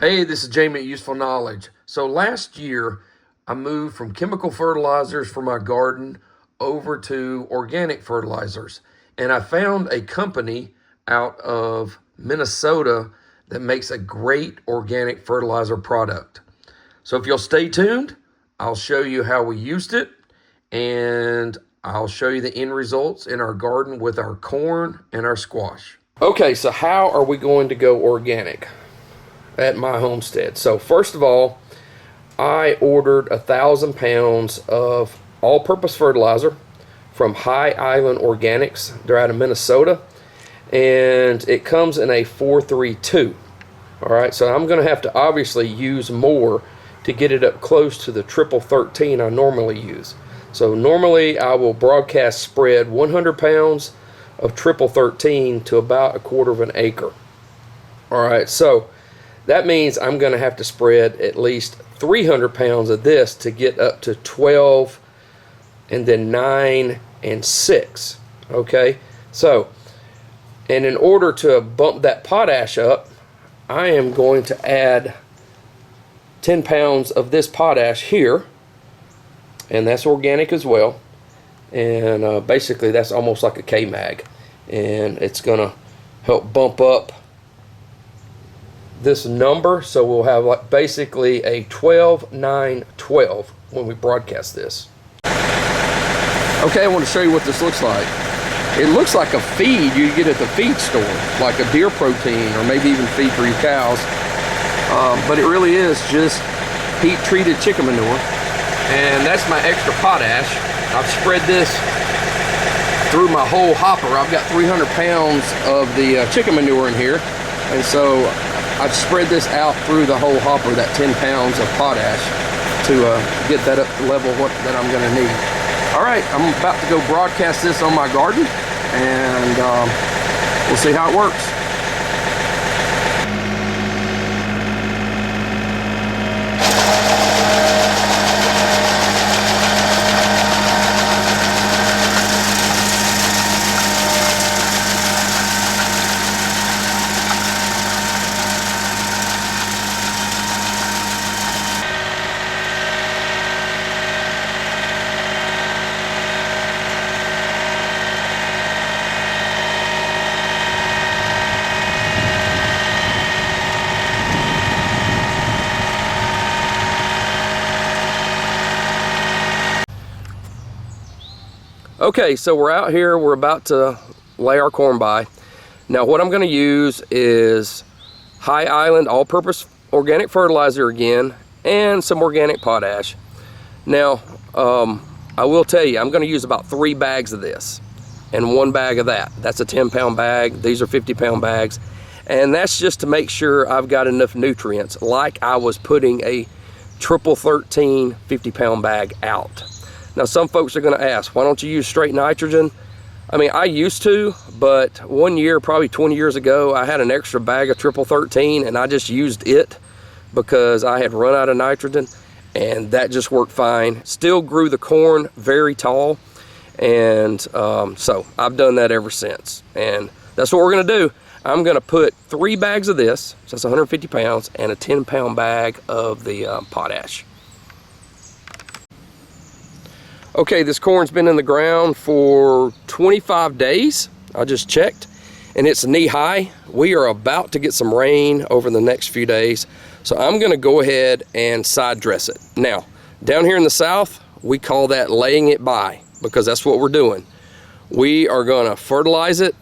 Hey, this is Jamie at Useful Knowledge. So last year, I moved from chemical fertilizers for my garden over to organic fertilizers. And I found a company out of Minnesota that makes a great organic fertilizer product. So if you'll stay tuned, I'll show you how we used it, and I'll show you the end results in our garden with our corn and our squash. Okay, so how are we going to go organic at my homestead? So first of all, I ordered 1,000 pounds of all-purpose fertilizer from High Island Organics. They're out of Minnesota, and it comes in a 432. All right, so I'm going to have to obviously use more to get it up close to the 13 I normally use. So normally I will broadcast spread 100 pounds of 13 to about 1/4 of an acre. All right, so that means I'm going to have to spread at least 300 pounds of this to get up to 12 and then 9 and 6. Okay, so, and in order to bump that potash up, I am going to add 10 pounds of this potash here, and that's organic as well. And basically that's almost like a K-mag, and it's going to help bump up this number, so we'll have like basically a 12, 9, 12 when we broadcast this. Okay, I want to show you what this looks like. It looks like a feed you get at the feed store, like a deer protein or maybe even feed for your cows, but it really is just heat treated chicken manure, and that's my extra potash. I've spread this through my whole hopper. I've got 300 pounds of the chicken manure in here, and so I've spread this out through the whole hopper, that 10 pounds of potash, to get that up to level that I'm going to need. All right, I'm about to go broadcast this on my garden, and we'll see how it works. Okay, so we're out here, we're about to lay our corn by. Now what I'm going to use is High Island all-purpose organic fertilizer again, and some organic potash. Now I will tell you, I'm going to use about 3 bags of this and 1 bag of that. That's a 10-pound bag. These are 50-pound bags, and that's just to make sure I've got enough nutrients, like I was putting a 13 50-pound bag out. Now some folks are going to ask, why don't you use straight nitrogen? I mean, I used to, but one year, probably 20 years ago, I had an extra bag of 13 and I just used it because I had run out of nitrogen, and that just worked fine. Still grew the corn very tall, and so I've done that ever since. And that's what we're going to do. I'm going to put 3 bags of this, so that's 150 pounds, and a 10-pound bag of the potash. Okay, this corn's been in the ground for 25 days. I just checked, and it's knee high. We are about to get some rain over the next few days, so I'm gonna go ahead and side dress it. Now, down here in the south, we call that laying it by, because that's what we're doing. We are gonna fertilize it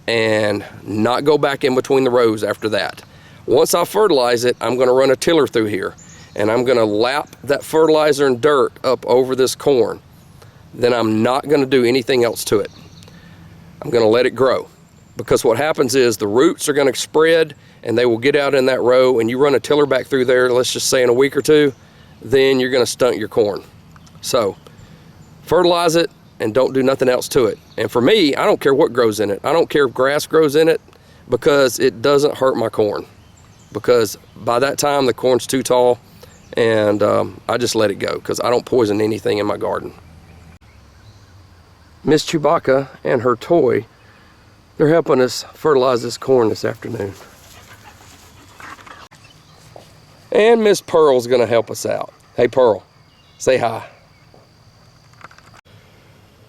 and not go back in between the rows after that. Once I fertilize it, I'm gonna run a tiller through here, and I'm gonna lap that fertilizer and dirt up over this corn. Then I'm not going to do anything else to it. I'm going to let it grow, because what happens is the roots are going to spread and they will get out in that row, and you run a tiller back through there, let's just say in a week or 2, then you're going to stunt your corn. So fertilize it and don't do nothing else to it. And for me, I don't care what grows in it. I don't care if grass grows in it, because it doesn't hurt my corn, because by that time the corn's too tall, and I just let it go because I don't poison anything in my garden. Miss Chewbacca and her toy, they're helping us fertilize this corn this afternoon. And Miss Pearl's gonna help us out. Hey Pearl, say hi.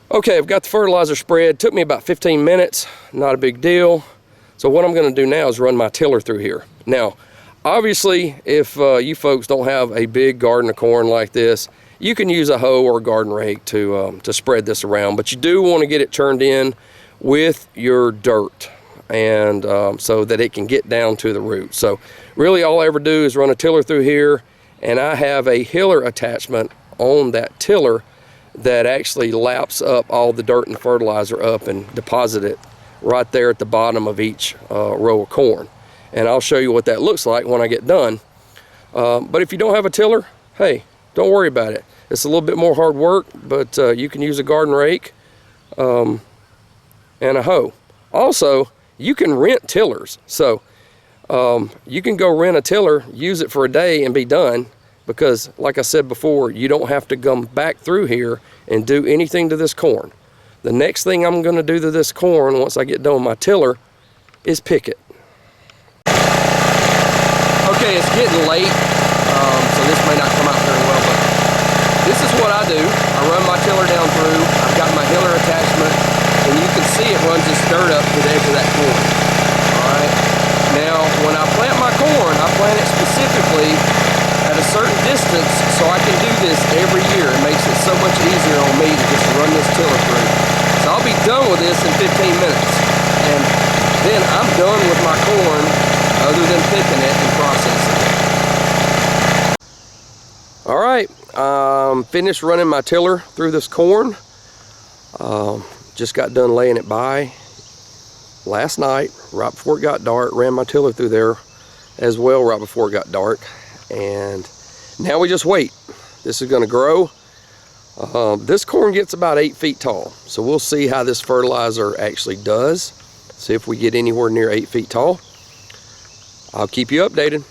Okay, I've got the fertilizer spread. Took me about 15 minutes, not a big deal. So what I'm gonna do now is run my tiller through here. Now, obviously, if you folks don't have a big garden of corn like this, you can use a hoe or a garden rake to spread this around, but you do want to get it turned in with your dirt, and so that it can get down to the root. So really all I ever do is run a tiller through here, and I have a hiller attachment on that tiller that actually laps up all the dirt and fertilizer up and deposit it right there at the bottom of each row of corn. And I'll show you what that looks like when I get done. But if you don't have a tiller, hey, don't worry about it. It's a little bit more hard work, but you can use a garden rake and a hoe. Also, you can rent tillers. So you can go rent a tiller, use it for a day and be done, because like I said before, you don't have to come back through here and do anything to this corn. The next thing I'm gonna do to this corn once I get done with my tiller is pick it. Okay, it's getting late, so this may not come out very well, but this is what I do. I run my tiller down through, I've got my hiller attachment, and you can see it runs this dirt up to the edge of that corn. Alright, now when I plant my corn, I plant it specifically at a certain distance so I can do this every year. It makes it so much easier on me to just run this tiller through. So I'll be done with this in 15 minutes, and then I'm done with my corn other than picking it and processing it. All right, finished running my tiller through this corn. Just got done laying it by last night, right before it got dark. Ran my tiller through there as well right before it got dark. And now we just wait. This is gonna grow. This corn gets about 8 feet tall. So we'll see how this fertilizer actually does. See if we get anywhere near 8 feet tall. I'll keep you updated.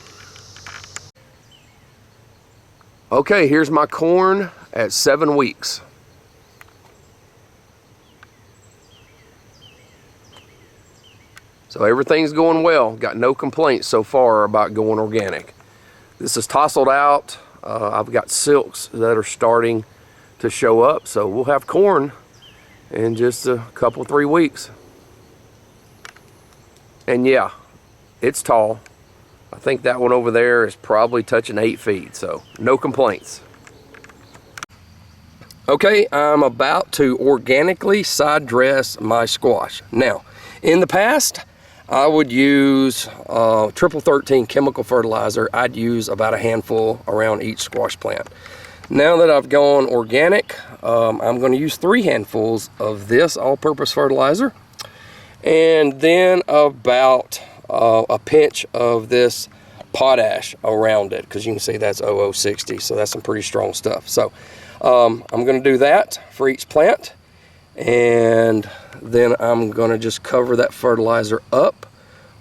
Okay, here's my corn at 7 weeks. So everything's going well. Got no complaints so far about going organic. This is tousled out. I've got silks that are starting to show up, so we'll have corn in just a couple, 3 weeks. And yeah, it's tall. I think that one over there is probably touching 8 feet, so no complaints. Okay, I'm about to organically side dress my squash. Now, in the past, I would use triple 13 chemical fertilizer. I'd use about a handful around each squash plant. Now that I've gone organic, I'm going to use 3 handfuls of this all-purpose fertilizer, and then about a pinch of this potash around it, because you can see that's 0060, so that's some pretty strong stuff. So I'm going to do that for each plant, and then I'm going to just cover that fertilizer up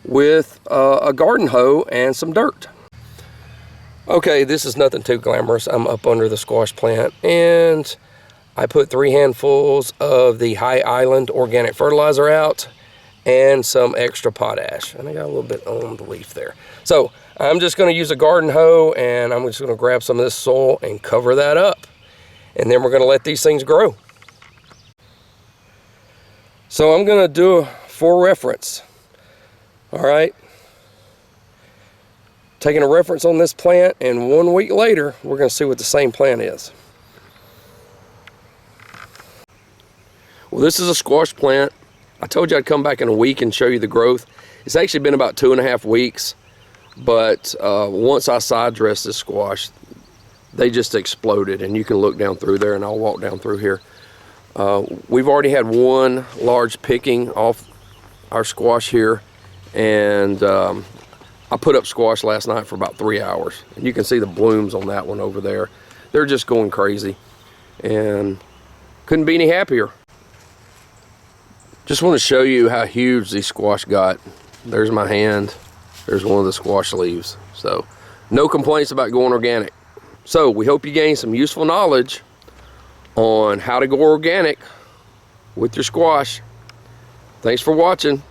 with a garden hoe and some dirt. Okay, this is nothing too glamorous. I'm up under the squash plant, and I put 3 handfuls of the High Island organic fertilizer out and some extra potash, and I got a little bit on the leaf there. So I'm just going to use a garden hoe, and I'm just going to grab some of this soil and cover that up, and then we're going to let these things grow. So I'm going to do for reference. All right, taking a reference on this plant, and 1 week later we're going to see what the same plant is. Well, this is a squash plant. I told you I'd come back in a week and show you the growth. It's actually been about 2.5 weeks, but once I side dressed this squash, they just exploded, and you can look down through there, and I'll walk down through here. We've already had 1 large picking off our squash here, and I put up squash last night for about 3 hours, and you can see the blooms on that one over there. They're just going crazy, and couldn't be any happier. Just want to show you how huge these squash got. There's my hand. There's one of the squash leaves. So no complaints about going organic. So we hope you gain some useful knowledge on how to go organic with your squash. Thanks for watching.